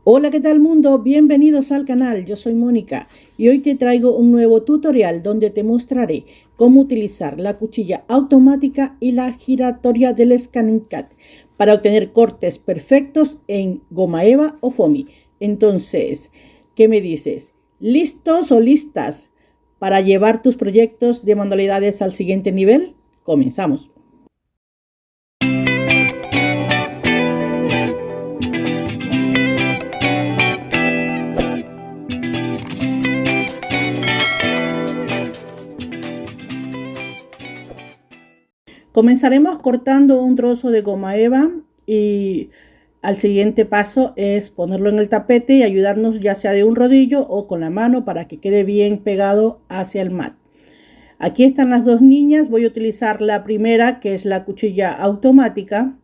Hola, ¿qué tal mundo? Bienvenidos al canal, yo soy Mónica y hoy te traigo un nuevo tutorial donde te mostraré cómo utilizar la cuchilla automática y la giratoria del Scanning Cat para obtener cortes perfectos en goma eva o foamy. Entonces, ¿qué me dices? ¿Listos o listas para llevar tus proyectos de manualidades al siguiente nivel? Comenzamos. Comenzaremos cortando un trozo de goma eva y al siguiente paso es ponerlo en el tapete y ayudarnos ya sea de un rodillo o con la mano para que quede bien pegado hacia el mat. Aquí están las dos niñas, voy a utilizar la primera que es la cuchilla automática,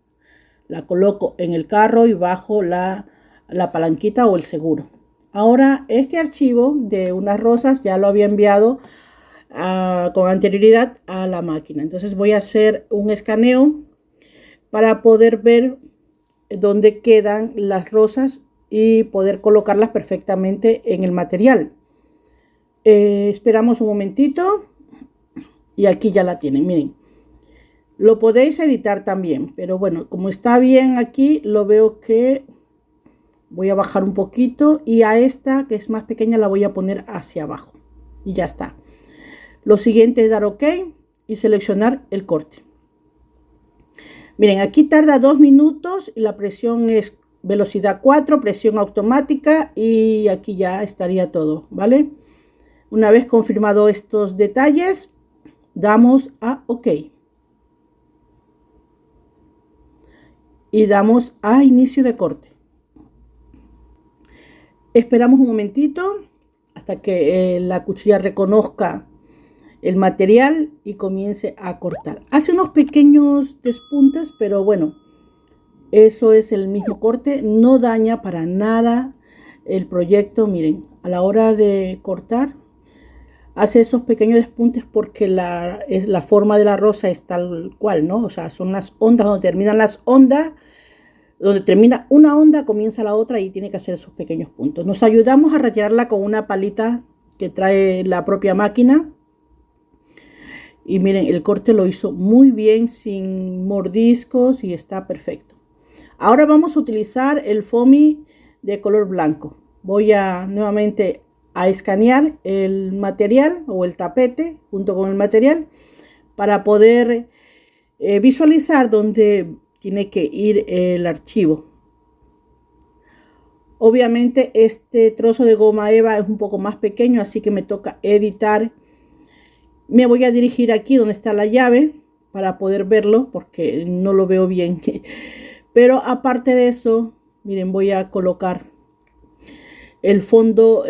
la coloco en el carro y bajo la palanquita o el seguro. Ahora este archivo de unas rosas ya lo había enviado con anterioridad a la máquina. Entonces voy a hacer un escaneo para poder ver dónde quedan las rosas y poder colocarlas perfectamente en el material. Esperamos un momentito y aquí ya la tienen, miren. Lo podéis editar también, pero bueno, como está bien aquí, lo veo que voy a bajar un poquito y a esta que es más pequeña la voy a poner hacia abajo y ya está. Lo siguiente es dar OK y seleccionar el corte. Miren, aquí tarda 2 minutos y la presión es velocidad 4, presión automática y aquí ya estaría todo, ¿vale? Una vez confirmado estos detalles, damos a OK. Y damos a inicio de corte. Esperamos un momentito hasta que la cuchilla reconozca el material y comience a cortar. Hace unos pequeños despuntes, pero bueno, eso es el mismo corte, no daña para nada el proyecto. Miren, a la hora de cortar, hace esos pequeños despuntes porque la forma de la rosa es tal cual, ¿no? O sea, son las ondas donde terminan las ondas, donde termina una onda, comienza la otra y tiene que hacer esos pequeños puntos. Nos ayudamos a retirarla con una palita que trae la propia máquina. Y miren, el corte lo hizo muy bien, sin mordiscos y está perfecto. Ahora vamos a utilizar el foamy de color blanco. Voy a nuevamente a escanear el material o el tapete junto con el material para poder visualizar dónde tiene que ir el archivo. Obviamente este trozo de goma eva es un poco más pequeño, así que me toca editar. Me voy a dirigir aquí donde está la llave para poder verlo porque no lo veo bien. Pero aparte de eso, miren, voy a colocar el fondo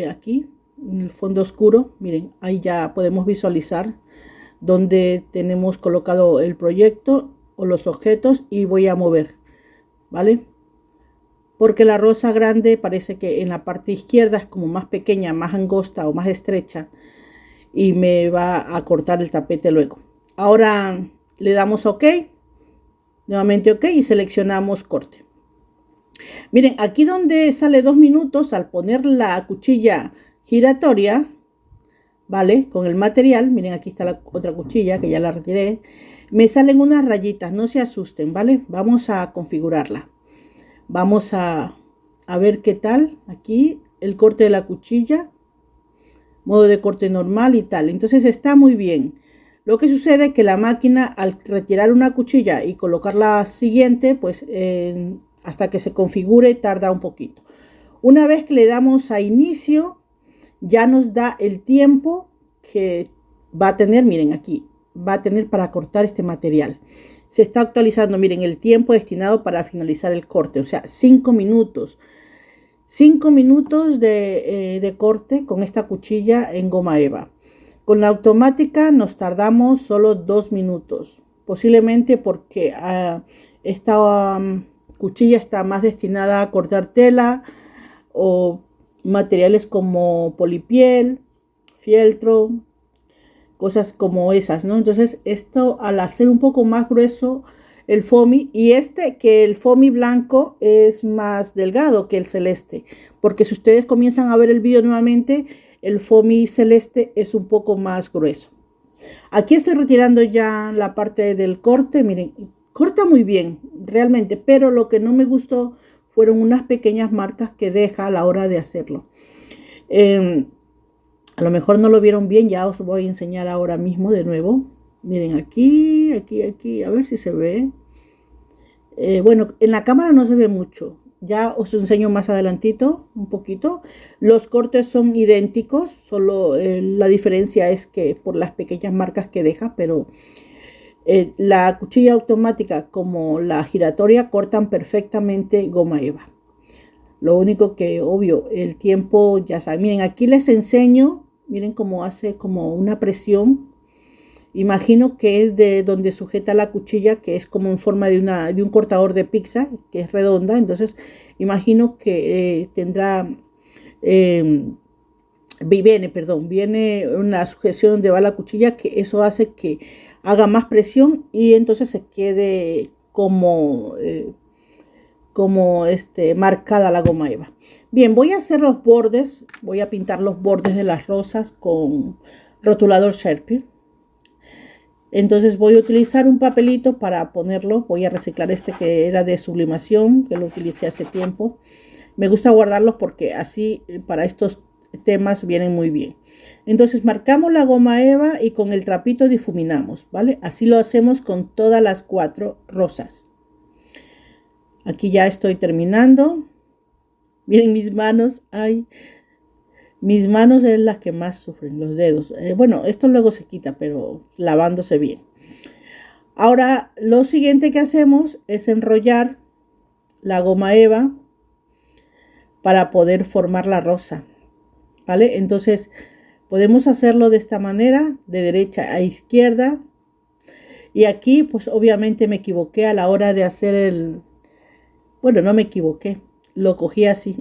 aquí, el fondo oscuro. Miren, ahí ya podemos visualizar donde tenemos colocado el proyecto o los objetos y voy a mover, ¿vale? Porque la rosa grande parece que en la parte izquierda es como más pequeña, más angosta o más estrecha y me va a cortar el tapete luego. Ahora le damos OK, nuevamente OK y seleccionamos corte. Miren, aquí donde sale 2 minutos, al poner la cuchilla giratoria, ¿vale? Con el material, miren, aquí está la otra cuchilla que ya la retiré, me salen unas rayitas, no se asusten, ¿vale? Vamos a configurarla. Vamos a ver qué tal aquí el corte de la cuchilla, modo de corte normal y tal. Entonces está muy bien. Lo que sucede es que la máquina, al retirar una cuchilla y colocar la siguiente, pues hasta que se configure tarda un poquito. Una vez que le damos a inicio, ya nos da el tiempo que va a tener, miren aquí, va a tener para cortar este material. Se está actualizando, miren, el tiempo destinado para finalizar el corte, o sea, 5 minutos. 5 minutos de corte con esta cuchilla en goma eva. Con la automática nos tardamos solo 2 minutos, posiblemente porque esta cuchilla está más destinada a cortar tela o materiales como polipiel, fieltro, cosas como esas, ¿no? Entonces esto, al hacer un poco más grueso el foamy, y que el foamy blanco es más delgado que el celeste, porque si ustedes comienzan a ver el vídeo nuevamente, el foamy celeste es un poco más grueso. Aquí estoy retirando ya la parte del corte. Miren, corta muy bien realmente, pero lo que no me gustó fueron unas pequeñas marcas que deja a la hora de hacerlo. A lo mejor no lo vieron bien, ya os voy a enseñar ahora mismo de nuevo. Miren, aquí, a ver si se ve. Bueno, en la cámara no se ve mucho. Ya os enseño más adelantito un poquito. Los cortes son idénticos, solo la diferencia es que por las pequeñas marcas que deja, pero la cuchilla automática como la giratoria cortan perfectamente goma eva. Lo único que, obvio, el tiempo, ya saben. Miren, aquí les enseño, miren cómo hace como una presión. Imagino que es de donde sujeta la cuchilla, que es como en forma de un cortador de pizza, que es redonda. Entonces, imagino que tendrá, viene una sujeción donde va la cuchilla, que eso hace que haga más presión y entonces se quede como marcada la goma eva. Bien, voy a hacer los bordes, voy a pintar los bordes de las rosas con rotulador Sharpie. Entonces voy a utilizar un papelito para ponerlo. Voy a reciclar este que era de sublimación, que lo utilicé hace tiempo. Me gusta guardarlos porque así para estos temas vienen muy bien. Entonces marcamos la goma eva y con el trapito difuminamos, ¿vale? Así lo hacemos con todas las 4 rosas. Aquí ya estoy terminando. Miren mis manos. Ay, mis manos es las que más sufren, los dedos. Bueno, esto luego se quita, pero lavándose bien. Ahora, lo siguiente que hacemos es enrollar la goma eva para poder formar la rosa, ¿vale? Entonces, podemos hacerlo de esta manera, de derecha a izquierda. Y aquí, pues obviamente me equivoqué a la hora de hacer Bueno, no me equivoqué, lo cogí así.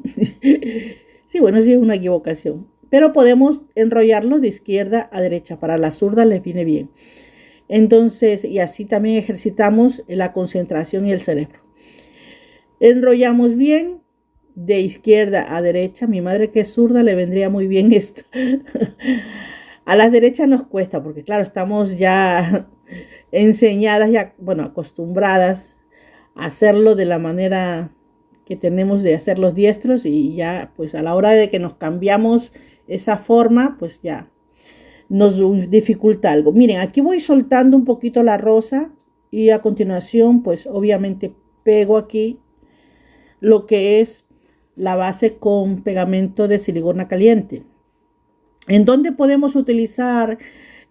Sí, bueno, sí es una equivocación. Pero podemos enrollarlo de izquierda a derecha. Para la zurda les viene bien. Entonces, y así también ejercitamos la concentración y el cerebro. Enrollamos bien de izquierda a derecha. Mi madre que es zurda le vendría muy bien esto. A las derechas nos cuesta porque claro, estamos ya enseñadas, ya, bueno, acostumbradas a hacerlo de la manera que tenemos de hacer los diestros y ya pues a la hora de que nos cambiamos esa forma pues ya nos dificulta algo. Miren, aquí voy soltando un poquito la rosa y a continuación pues obviamente pego aquí lo que es la base con pegamento de silicona caliente. ¿En dónde podemos utilizar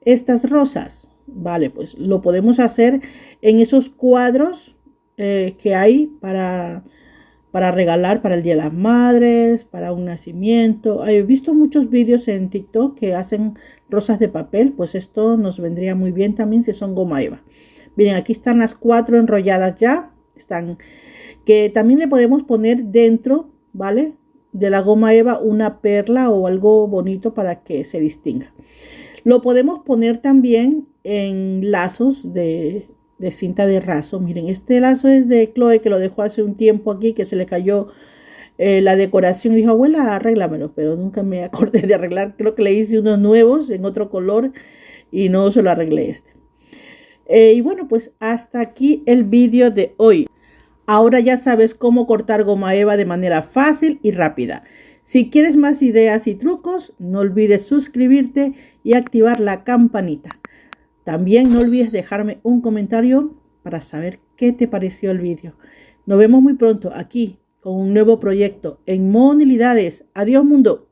estas rosas? Vale, pues lo podemos hacer en esos cuadros que hay para regalar para el Día de las Madres, para un nacimiento. He visto muchos vídeos en TikTok que hacen rosas de papel, pues esto nos vendría muy bien también si son goma eva. Miren, aquí están las 4 enrolladas ya, están, que también le podemos poner dentro, ¿vale? De la goma eva una perla o algo bonito para que se distinga. Lo podemos poner también en lazos de cinta de raso. Miren, este lazo es de Chloe, que lo dejó hace un tiempo aquí, que se le cayó la decoración y dijo, abuela, arréglamelo, pero nunca me acordé de arreglar. Creo que le hice unos nuevos en otro color y no se lo arreglé este. Y bueno, pues hasta aquí el vídeo de hoy. Ahora ya sabes cómo cortar goma eva de manera fácil y rápida. Si quieres más ideas y trucos, no olvides suscribirte y activar la campanita. También no olvides dejarme un comentario para saber qué te pareció el vídeo. Nos vemos muy pronto aquí con un nuevo proyecto en Monilidades. Adiós mundo.